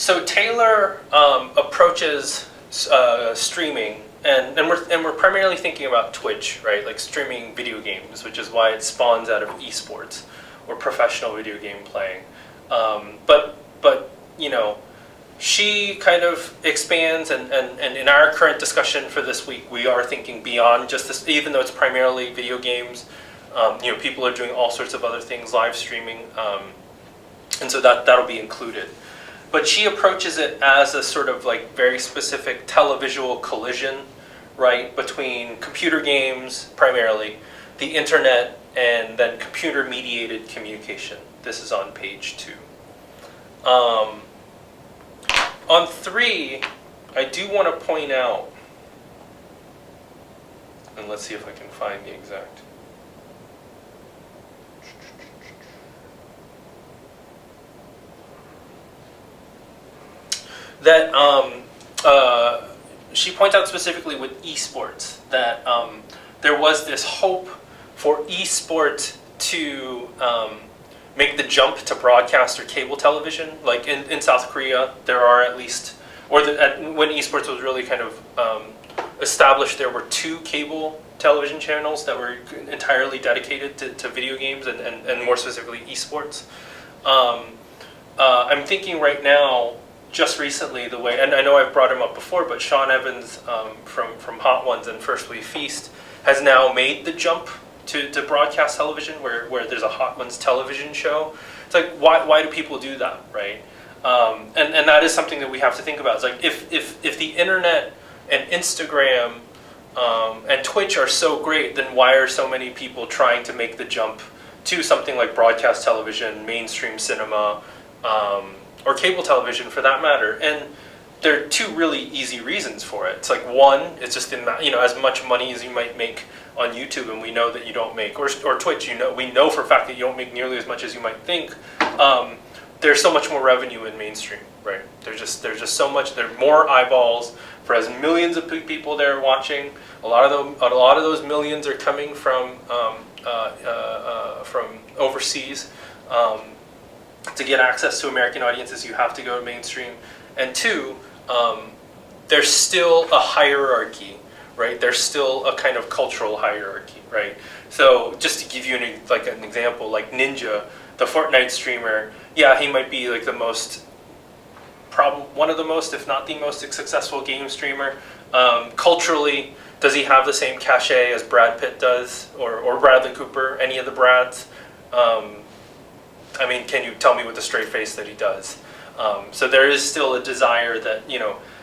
So Taylor approaches streaming, and we're primarily thinking about Twitch, right? Like streaming video games, which is why it spawns out of esports or professional video game playing. But you know, she kind of expands, and in our current discussion for this week, we are thinking beyond just this. Even though it's primarily video games, you know, people are doing all sorts of other things, live streaming, and so that'll be included. But she approaches it as a sort of like very specific televisual collision, right, between computer games primarily, the internet, and then computer-mediated communication. This is on page 2. On 3, I do want to point out, and let's see if I can find the exact. That she points out specifically with esports that there was this hope for esports to make the jump to broadcast or cable television. Like in South Korea, there are at least, or when esports was really kind of established, there were 2 cable television channels that were entirely dedicated to video games and more specifically esports. I'm thinking right now, just recently, the way, and I know I've brought him up before, but Sean Evans from Hot Ones and First We Feast has now made the jump to broadcast television, where there's a Hot Ones television show. It's like, why do people do that, right? And that is something that we have to think about. It's like, if the internet and Instagram and Twitch are so great, then why are so many people trying to make the jump to something like broadcast television, mainstream cinema, or cable television for that matter? And there are 2 really easy reasons for it. It's like, one, it's just as much money as you might make on YouTube, and we know that you don't make, or Twitch, we know for a fact that you don't make nearly as much as you might think. There's so much more revenue in mainstream, right? There's just so much. There are more eyeballs for as millions of people there watching. A lot of those millions are coming from overseas. To get access to American audiences, you have to go to mainstream. And 2, there's still a hierarchy, right? There's still a kind of cultural hierarchy, right? So just to give you an example, like Ninja, the Fortnite streamer, yeah, he might be like one of the most, if not the most successful game streamer. Culturally, does he have the same cachet as Brad Pitt does, or Bradley Cooper, any of the Brads? I mean, can you tell me with a straight face that he does? So there is still a desire that,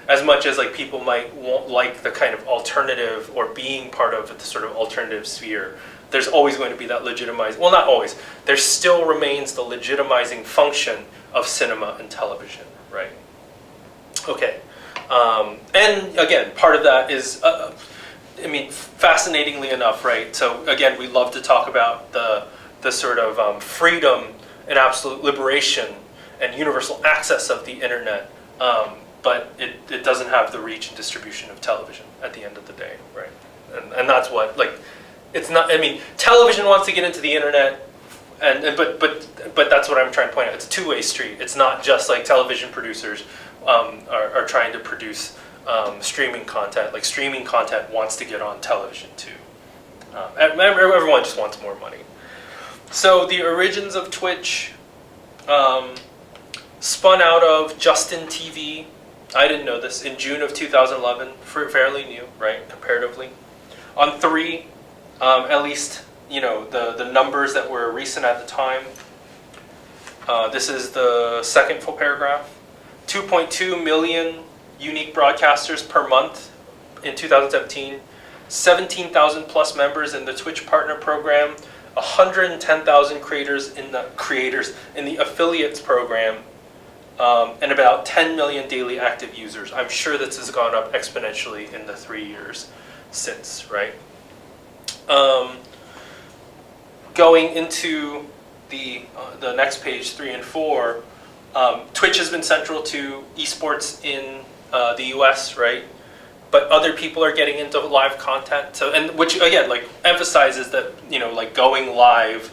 as much as like people might like the kind of alternative or being part of the sort of alternative sphere, there's always going to be that legitimizing, well, not always, there still remains the legitimizing function of cinema and television, right? Okay. And again, part of that is, fascinatingly enough, right? So again, we love to talk about the sort of freedom and absolute liberation and universal access of the internet, but it doesn't have the reach and distribution of television at the end of the day, right? And that's what, like, it's not, television wants to get into the internet, but that's what I'm trying to point out. It's a two-way street. It's not just like television producers are trying to produce streaming content. Like, streaming content wants to get on television too. Everyone just wants more money. So the origins of Twitch spun out of Justin TV. I didn't know this, in June of 2011, fairly new, right, comparatively. On 3, at least, the numbers that were recent at the time. This is the second full paragraph. 2.2 million unique broadcasters per month in 2017. 17,000 plus members in the Twitch Partner Program. 110,000 creators in the affiliates program, and about 10 million daily active users. I'm sure this has gone up exponentially in the 3 years since, right? Going into the next page, 3 and 4, Twitch has been central to esports in the US, right? But other people are getting into live content, which again, like, emphasizes that, like, going live,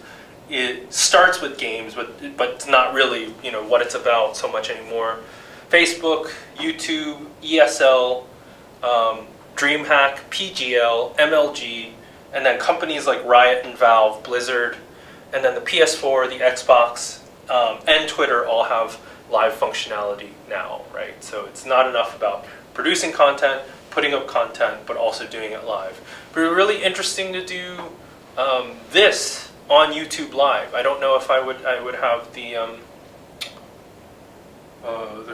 it starts with games, but it's not really, what it's about so much anymore. Facebook, YouTube, ESL, DreamHack, PGL, MLG, and then companies like Riot and Valve, Blizzard, and then the PS4, the Xbox, and Twitter all have live functionality now, right? So it's not enough about producing content, putting up content, but also doing it live. But it's really interesting to do this on YouTube Live. I don't know if I would have the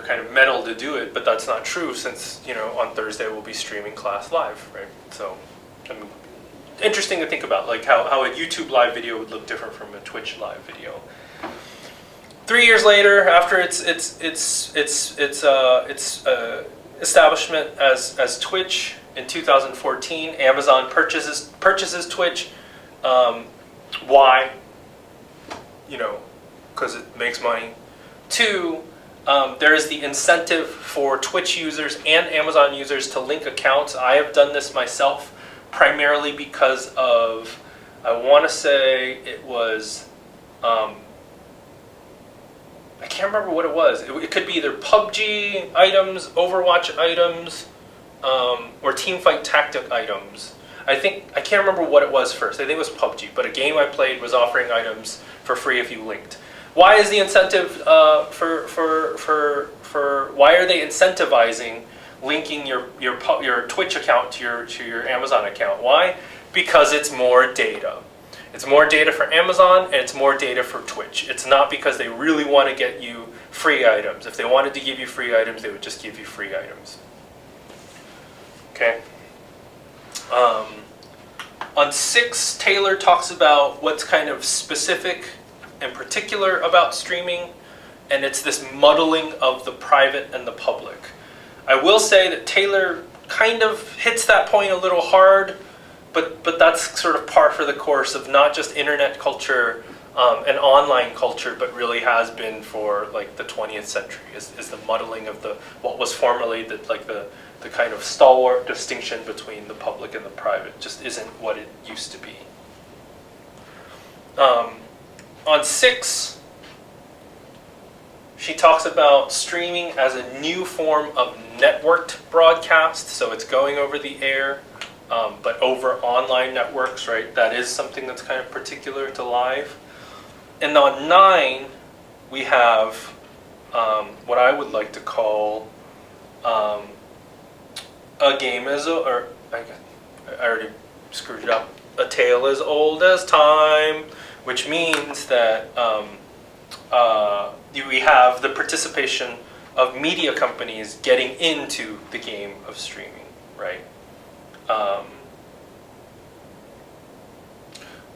kind of metal to do it, but that's not true since, you know, on Thursday we'll be streaming class live, right? So, I mean, interesting to think about, like how a YouTube Live video would look different from a Twitch Live video. 3 years later, after its establishment as Twitch in 2014, Amazon purchases Twitch. Why? You know, because it makes money. 2, there is the incentive for Twitch users and Amazon users to link accounts. I have done this myself, primarily because of, I want to say it was, I can't remember what it was. It could be either PUBG items, Overwatch items, or Teamfight Tactic items. I can't remember what it was first. I think it was PUBG, but a game I played was offering items for free if you linked. Why is the incentive why are they incentivizing linking your Twitch account to your Amazon account? Why? Because it's more data. It's more data for Amazon and it's more data for Twitch. It's not because they really want to get you free items. If they wanted to give you free items, they would just give you free items. Okay. On 6, Taylor talks about what's kind of specific and particular about streaming, and it's this muddling of the private and the public. I will say that Taylor kind of hits that point a little hard, but that's sort of par for the course of not just internet culture and online culture, but really has been for like the 20th century, is the muddling of what was formerly the kind of stalwart distinction between the public and the private just isn't what it used to be. On 6, she talks about streaming as a new form of networked broadcast, so it's going over the air, but over online networks, right? That is something that's kind of particular to live. And on 9, we have what I would like to call a game I already screwed it up. A tale as old as time, which means that we have the participation of media companies getting into the game of streaming, right?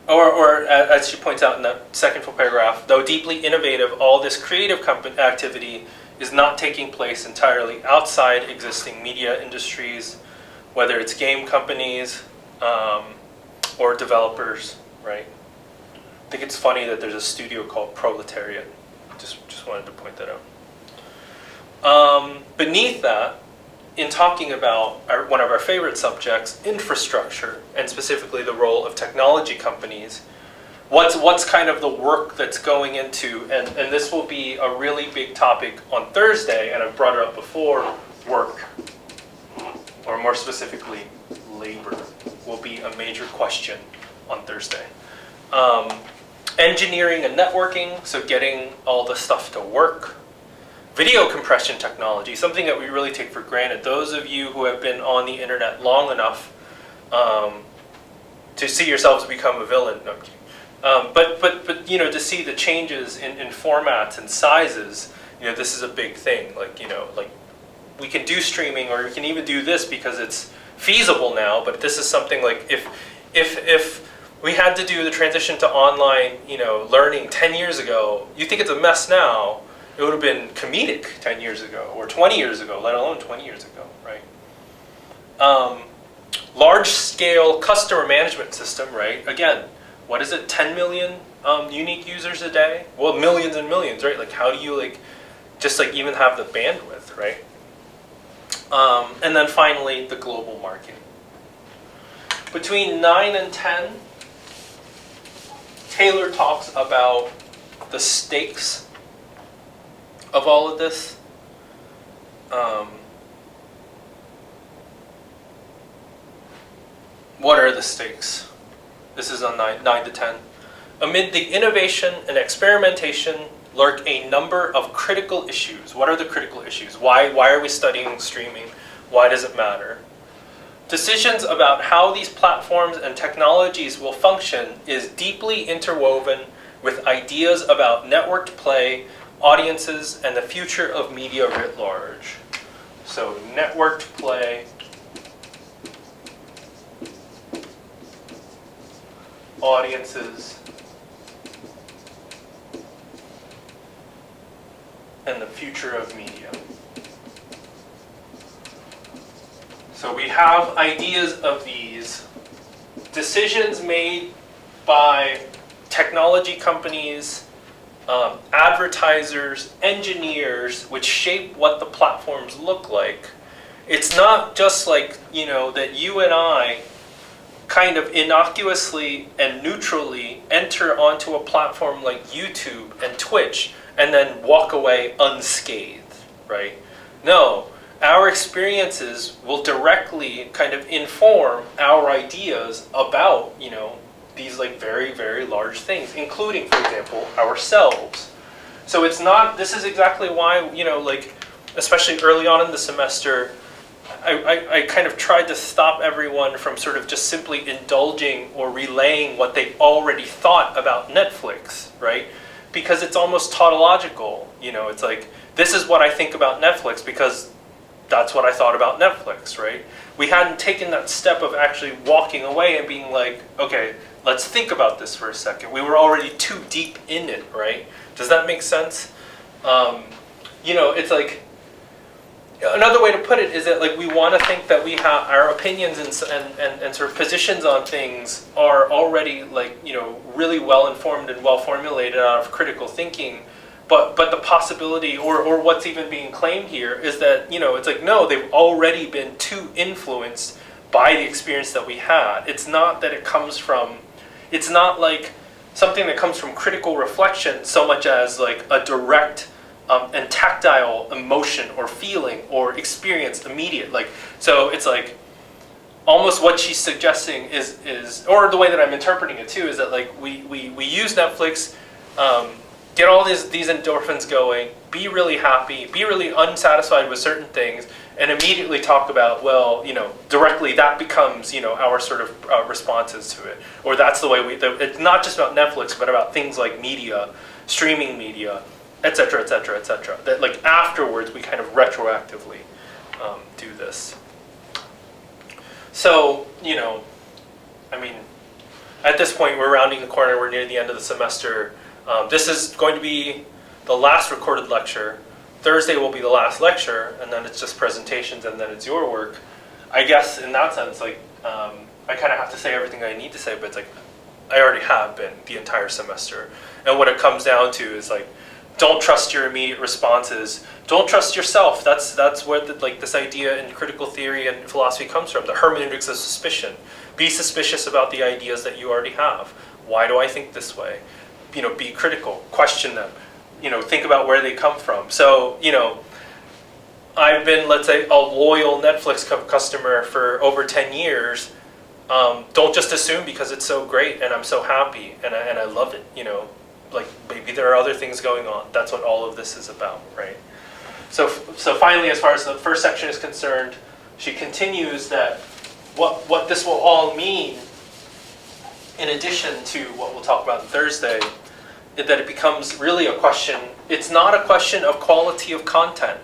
Or as she points out in the second full paragraph, though deeply innovative, all this creative activity is not taking place entirely outside existing media industries, whether it's game companies or developers, right? I think it's funny that there's a studio called Proletariat. Just wanted to point that out. Beneath that, in talking about one of our favorite subjects, infrastructure, and specifically the role of technology companies, what's kind of the work that's going into, and this will be a really big topic on Thursday, and I've brought it up before, work, or more specifically, labor, will be a major question on Thursday. Engineering and networking, so getting all the stuff to work. Video compression technology, something that we really take for granted. Those of you who have been on the internet long enough to see yourselves become a villain, no, I'm kidding. But you know, to see the changes in formats and sizes, you know, this is a big thing. Like, you know, like we can do streaming, or we can even do this because it's feasible now. But this is something like if we had to do the transition to online, you know, learning 10 years ago, you think it's a mess now. It would have been comedic 10 years ago, or 20 years ago, let alone 20 years ago, right? Large-scale customer management system, right? Again, what is it, 10 million unique users a day? Well, millions and millions, right? Like, how do you, like, just, like, even have the bandwidth, right? And then finally, the global market. Between 9 and 10, Taylor talks about the stakes of all of this. What are the stakes? This is on 9 to 10. Amid the innovation and experimentation lurk a number of critical issues. What are the critical issues? Why are we studying streaming? Why does it matter? Decisions about how these platforms and technologies will function is deeply interwoven with ideas about networked play, audiences, and the future of media writ large. So, networked play, audiences, and the future of media. So we have ideas of these decisions made by technology companies, advertisers, engineers, which shape what the platforms look like. It's not just like, that you and I kind of innocuously and neutrally enter onto a platform like YouTube and Twitch and then walk away unscathed, right? No, our experiences will directly kind of inform our ideas about, these like very, very large things, including, for example, ourselves. So it's not, this is exactly why, especially early on in the semester, I kind of tried to stop everyone from sort of just simply indulging or relaying what they already thought about Netflix, right? Because it's almost tautological, it's like, this is what I think about Netflix because that's what I thought about Netflix, right? We hadn't taken that step of actually walking away and being like, okay, let's think about this for a second. We were already too deep in it, right? Does that make sense? It's like, another way to put it is that like we want to think that we have our opinions and sort of positions on things are already like, really well informed and well formulated out of critical thinking. But the possibility, or what's even being claimed here, is that, it's like, no, they've already been too influenced by the experience that we had. It's not that it's not like something that comes from critical reflection so much as like a direct and tactile emotion or feeling or experience immediate. So it's like, almost what she's suggesting is, or the way that I'm interpreting it too, is that like we use Netflix, get all these endorphins going, be really happy, be really unsatisfied with certain things, and immediately talk about, directly that becomes, our sort of responses to it. Or that's the way it's not just about Netflix, but about things like media, streaming media, et cetera, et cetera, et cetera. That like afterwards we kind of retroactively do this. So, at this point we're rounding the corner, we're near the end of the semester. This is going to be the last recorded lecture. Thursday will be the last lecture, and then it's just presentations, and then it's your work. I guess in that sense, like, I kind of have to say everything I need to say, but it's like, I already have been the entire semester. And what it comes down to is like, don't trust your immediate responses. Don't trust yourself. That's where this idea in critical theory and philosophy comes from, the hermeneutics of suspicion. Be suspicious about the ideas that you already have. Why do I think this way? Be critical, question them, think about where they come from. So, I've been, let's say, a loyal Netflix customer for over 10 years. Don't just assume because it's so great and I'm so happy and I love it, like maybe there are other things going on. That's what all of this is about, right? So finally, as far as the first section is concerned, she continues that what this will all mean, in addition to what we'll talk about on Thursday, is that it becomes really a question. It's not a question of quality of content.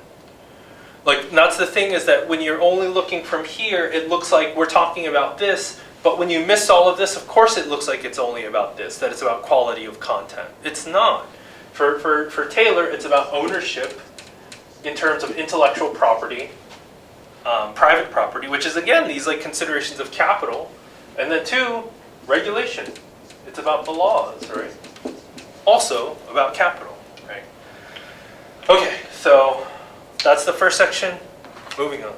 Like, that's the thing, is that when you're only looking from here, it looks like we're talking about this, but when you miss all of this, of course it looks like it's only about this, that it's about quality of content. It's not. For Taylor, it's about ownership in terms of intellectual property, private property, which is, again, these like considerations of capital, and then 2, regulation. It's about the laws, right? Also about capital, right? Okay, so that's the first section. Moving on.